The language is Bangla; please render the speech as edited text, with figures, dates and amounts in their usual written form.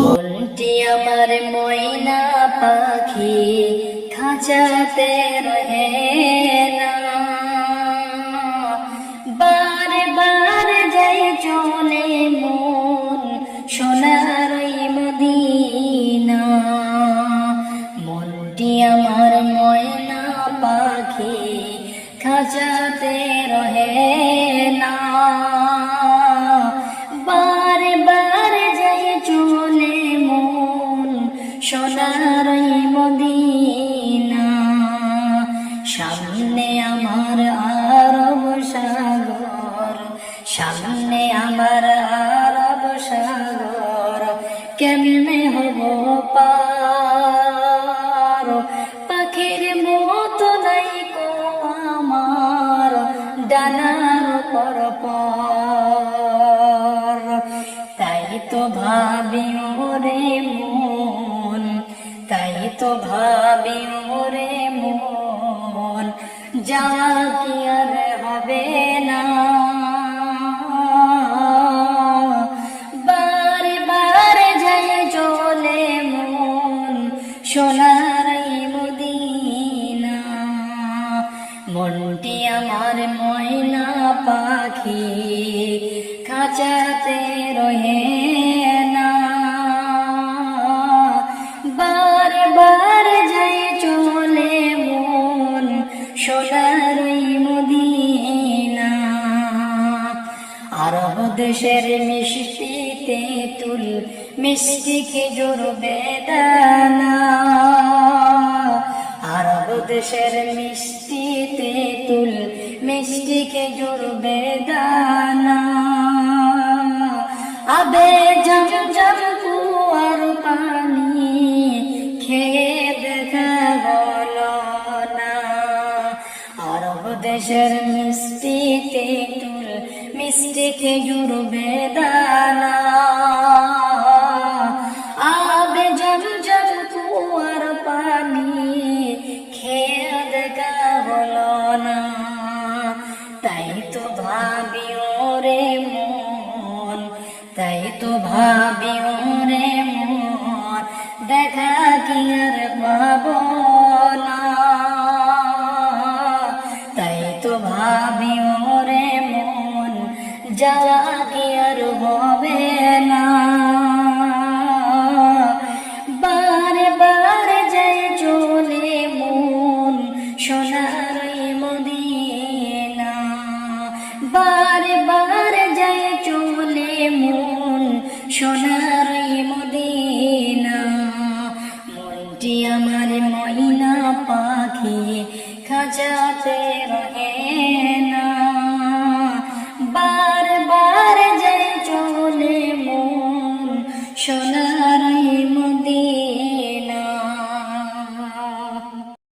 মনটি আমার ময়না পাখি খাঁচাতে রহে না, বারে বারে যাই চলে মন সোনার মদিনা। মনটি আমার ময়না পাখি খাঁচাতে রহে না, বারে বারে যাই চলে মন সোনার মদিনা। সামনে আমার আরব সাগর, সামনে আমার আরব সাগর, কেমনে হব পার? পাখির মতো নাই কো আমার ডানার পর পর। তাই তো ভাবি ওরে মন, তাই তো ভাবি ওরে মন, যাওয়া কি আর হবে না? বারে বারে যাই চলে মন সোনার মদিনা। মনটি আমার ময়না পাখি খাঁচাতে রহে না, বারে বারে যাই চলে মন সোনার মদিনা। আরব দেশের মিষ্টি তেঁতুল, মিষ্টি খেজুর বেদানা, আরব দেশের মিষ্টি তেঁতুল, মিষ্টি খেজুর বেদানা। আবে জমজম কুয়ার পানি খেয়ে দেখা হলো না। আরব দেশের মিষ্টি তেঁতুল, মিষ্টি খেজুর বেদানা। আবে জমজম কুয়ার পানি খেয়ে দেখা হলো না। তাই তো ভাবি ওরে মন, তাই তো ভাবি ওরে মন, দেখা কি আর পাবো না। তাই তো ভাবি ওরে মন, যাওয়া কি আর হবে না। বারে বারে যাই চলে মন সোনার মদিনা, বারে বারে যাই চলে মন সোনার মদিনা। মনটি আমার ময়না পাখি খাঁচাতে রহে না, বারে বারে যাই চলে মন সোনার